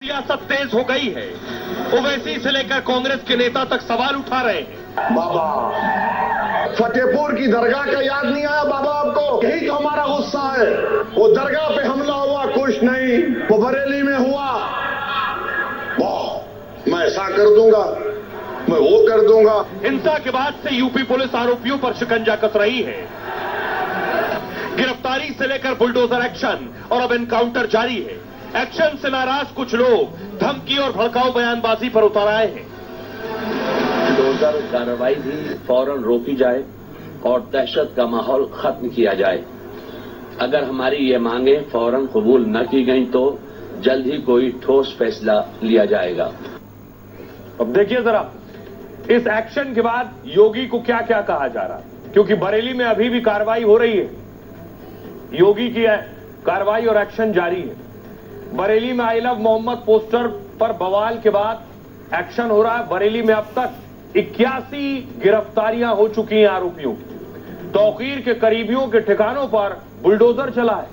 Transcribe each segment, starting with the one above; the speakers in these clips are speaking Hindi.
सियासत तेज हो गई है। ओवैसी से लेकर कांग्रेस के नेता तक सवाल उठा रहे हैं। बाबा, फतेहपुर की दरगाह का याद नहीं आया बाबा आपको? यही तो हमारा गुस्सा है। वो दरगाह पे हमला हुआ, कुछ नहीं। वो बरेली में हुआ, वाह मैं ऐसा कर दूंगा, मैं वो कर दूंगा। हिंसा के बाद से यूपी पुलिस आरोपियों पर शिकंजा कस रही है। गिरफ्तारी से लेकर बुलडोजर एक्शन और अब एनकाउंटर जारी है। एक्शन से नाराज कुछ लोग धमकी और भड़काऊ बयानबाजी पर उतर आए हैं। बुलडोजर कार्रवाई भी फौरन रोकी जाए और दहशत का माहौल खत्म किया जाए। अगर हमारी ये मांगे फौरन कबूल न की गई तो जल्द ही कोई ठोस फैसला लिया जाएगा। अब देखिए जरा इस एक्शन के बाद योगी को क्या क्या कहा जा रहा है, क्योंकि बरेली में अभी भी कार्रवाई हो रही है। योगी की कार्रवाई और एक्शन जारी है। बरेली में आई लव मोहम्मद पोस्टर पर बवाल के बाद एक्शन हो रहा है। बरेली में अब तक 81 गिरफ्तारियां हो चुकी हैं आरोपियों की। तौकीर के करीबियों के ठिकानों पर बुलडोजर चला है।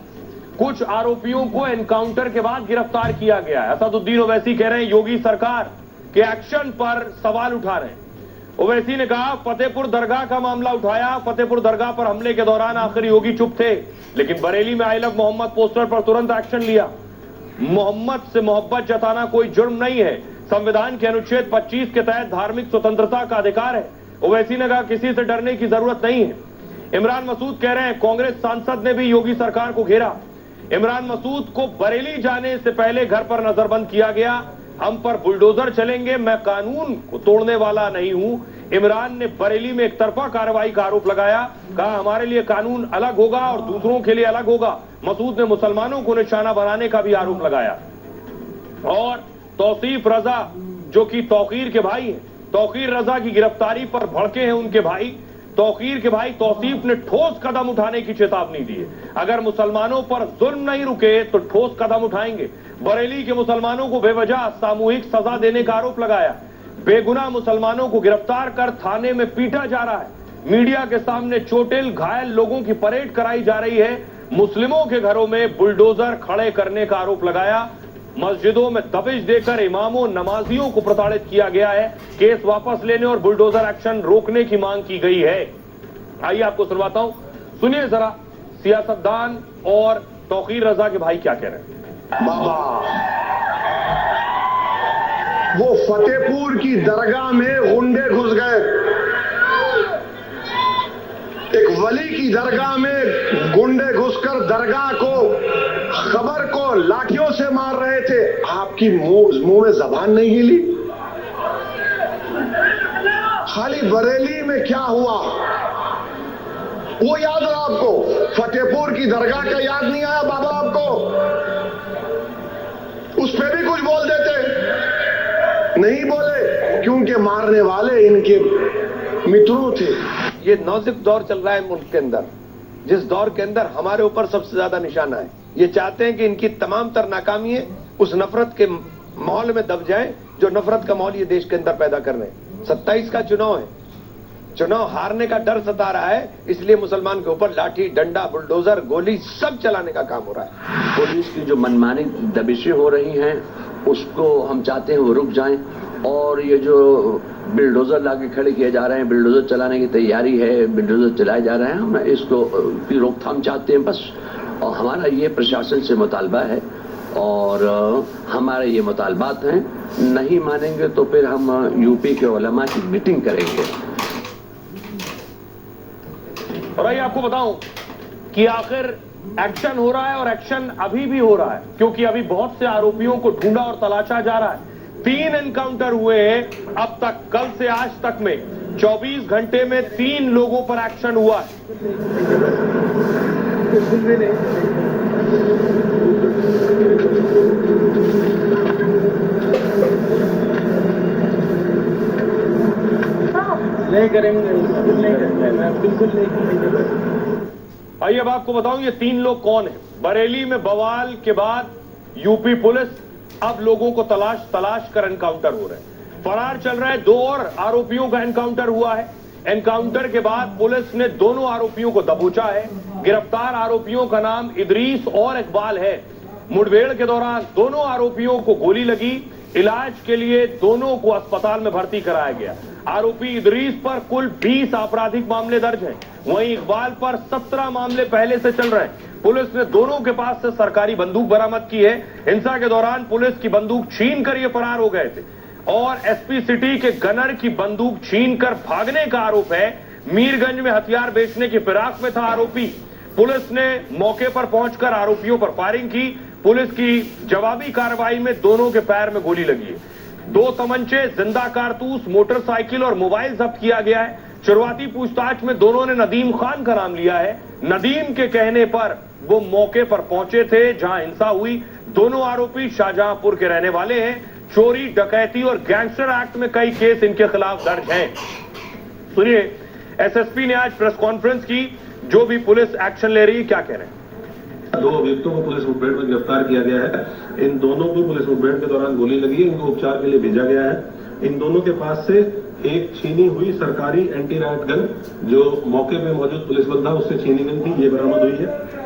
कुछ आरोपियों को एनकाउंटर के बाद गिरफ्तार किया गया है। असदुद्दीन ओवैसी कह रहे हैं योगी सरकार के एक्शन पर सवाल उठा रहे हैं। ओवैसी ने कहा फतेहपुर दरगाह का मामला उठाया। फतेहपुर दरगाह पर हमले के दौरान आखिर योगी चुप थे, लेकिन बरेली में आई लव मोहम्मद पोस्टर पर तुरंत एक्शन लिया। मोहम्मद से मोहब्बत जताना कोई जुर्म नहीं है। संविधान के अनुच्छेद 25 के तहत धार्मिक स्वतंत्रता का अधिकार है। ओवैसी ने कहा किसी से डरने की जरूरत नहीं है। इमरान मसूद कह रहे हैं कांग्रेस सांसद ने भी योगी सरकार को घेरा। इमरान मसूद को बरेली जाने से पहले घर पर नजरबंद किया गया। हम पर बुलडोजर चलेंगे, मैं कानून को तोड़ने वाला नहीं हूं। इमरान ने बरेली में एक तरफा कार्रवाई का आरोप लगाया। कहा हमारे लिए कानून अलग होगा और दूसरों के लिए अलग होगा। मसूद ने मुसलमानों को निशाना बनाने का भी आरोप लगाया। और तौसीफ रजा जो कि तौकीर के भाई हैं, तौकीर रजा की गिरफ्तारी पर भड़के हैं उनके भाई। तौकीर के भाई तौसीफ ने ठोस कदम उठाने की चेतावनी दी है। अगर मुसलमानों पर जुल्म नहीं रुके तो ठोस कदम उठाएंगे। बरेली के मुसलमानों को बेवजह सामूहिक सजा देने का आरोप लगाया। बेगुनाह मुसलमानों को गिरफ्तार कर थाने में पीटा जा रहा है। मीडिया के सामने चोटिल घायल लोगों की परेड कराई जा रही है। मुस्लिमों के घरों में बुलडोजर खड़े करने का आरोप लगाया। मस्जिदों में दबिश देकर इमामों नमाजियों को प्रताड़ित किया गया है। केस वापस लेने और बुलडोजर एक्शन रोकने की मांग की गई है। आइए आपको सुनवाता हूं, सुनिए जरा सियासतदान और तौकीर रजा के भाई क्या कह रहे हैं। बाबा, वो फतेहपुर की दरगाह में गुंडे घुस गए। एक वली की दरगाह में गुंडे घुसकर दरगाह को, खबर को लाठियों से मार रहे थे। आपकी मुंह में जबान नहीं हिली? खाली बरेली में क्या हुआ वो याद रहा आपको? फतेहपुर की दरगाह का याद नहीं आया बाबा आपको? उस पर भी कुछ बोल देते, नहीं बोले क्योंकि मारने वाले इनके मित्रों थे। ये नाजुक दौर चल रहा है मुल्क के अंदर, जिस दौर के अंदर हमारे ऊपर सबसे ज्यादा निशाना है। ये चाहते हैं कि इनकी तमाम तर नाकामियां उस नफरत के माहौल में दब जाएं जो नफरत का माहौल ये देश के अंदर पैदा कर रहे हैं। 27 का चुनाव है, चुनाव हारने का डर सता रहा है, इसलिए मुसलमान के ऊपर लाठी डंडा बुलडोजर गोली सब चलाने का काम हो रहा है। पुलिस की जो मनमानी दबिशें हो रही हैं उसको हम चाहते हैं वो रुक जाएं। और ये जो बिल्डोजर लाके खड़े किए जा रहे हैं, बिल्डोजर चलाने की तैयारी है, बिल्डोजर चलाए जा रहे हैं, हम इसको की रोकथाम चाहते हैं बस। और हमारा ये प्रशासन से मुतालबा है और हमारे ये मुतालबात हैं। नहीं मानेंगे तो फिर हम यूपी के उलमा की मीटिंग करेंगे। और आइए आपको बताऊं कि आखिर एक्शन हो रहा है और एक्शन अभी भी हो रहा है, क्योंकि अभी बहुत से आरोपियों को ढूंढा और तलाशा जा रहा है। 3 एनकाउंटर हुए हैं अब तक, कल से आज तक में 24 घंटे में 3 लोगों पर एक्शन हुआ है। नहीं करेंगे, बिल्कुल नहीं। आइए अब आपको बताऊं ये 3 लोग कौन हैं। बरेली में बवाल के बाद यूपी पुलिस अब लोगों को तलाश कर एनकाउंटर हो रहे हैं। फरार चल रहा है। 2 और आरोपियों का एनकाउंटर हुआ है। एनकाउंटर के बाद पुलिस ने दोनों आरोपियों को दबोचा है। गिरफ्तार आरोपियों का नाम इदरीस और इकबाल है। मुठभेड़ के दौरान दोनों आरोपियों को गोली लगी। इलाज के लिए दोनों को अस्पताल में भर्ती कराया गया। आरोपी इदरीस पर कुल 20 आपराधिक मामले दर्ज हैं। वहीं इकबाल पर 17 मामले पहले से चल रहे हैं। पुलिस ने दोनों के पास से सरकारी बंदूक बरामद की है। हिंसा के दौरान पुलिस की बंदूक छीन कर ये फरार हो गए थे और एसपी सिटी के गनर की बंदूक छीन कर भागने का आरोप है। मीरगंज में हथियार बेचने की फिराक में था आरोपी। पुलिस ने मौके पर पहुंचकर आरोपियों पर फायरिंग की। पुलिस की जवाबी कार्रवाई में दोनों के पैर में गोली लगी है। 2 तमंचे, जिंदा कारतूस, मोटरसाइकिल और मोबाइल जब्त किया गया है। शुरुआती पूछताछ में दोनों ने नदीम खान का नाम लिया है। नदीम के कहने पर वो मौके पर पहुंचे थे जहां हिंसा हुई। दोनों आरोपी शाहजहांपुर के रहने वाले हैं। चोरी, डकैती और गैंगस्टर एक्ट में कई केस इनके खिलाफ दर्ज हैं। सुनिए, एसएसपी ने आज प्रेस कॉन्फ्रेंस की। जो भी पुलिस एक्शन ले रही है, क्या कह रहे हैं? 2 अभियुक्तों को पुलिस मुठभेड़ में गिरफ्तार किया गया है। इन दोनों को पुलिस मुठभेड़ के दौरान गोली लगी है। इनको उपचार के लिए भेजा गया है। इन दोनों के पास से एक छीनी हुई सरकारी एंटी राइट गन जो मौके पे मौजूद पुलिस बल था उससे छीनी गई थी, ये बरामद हुई है।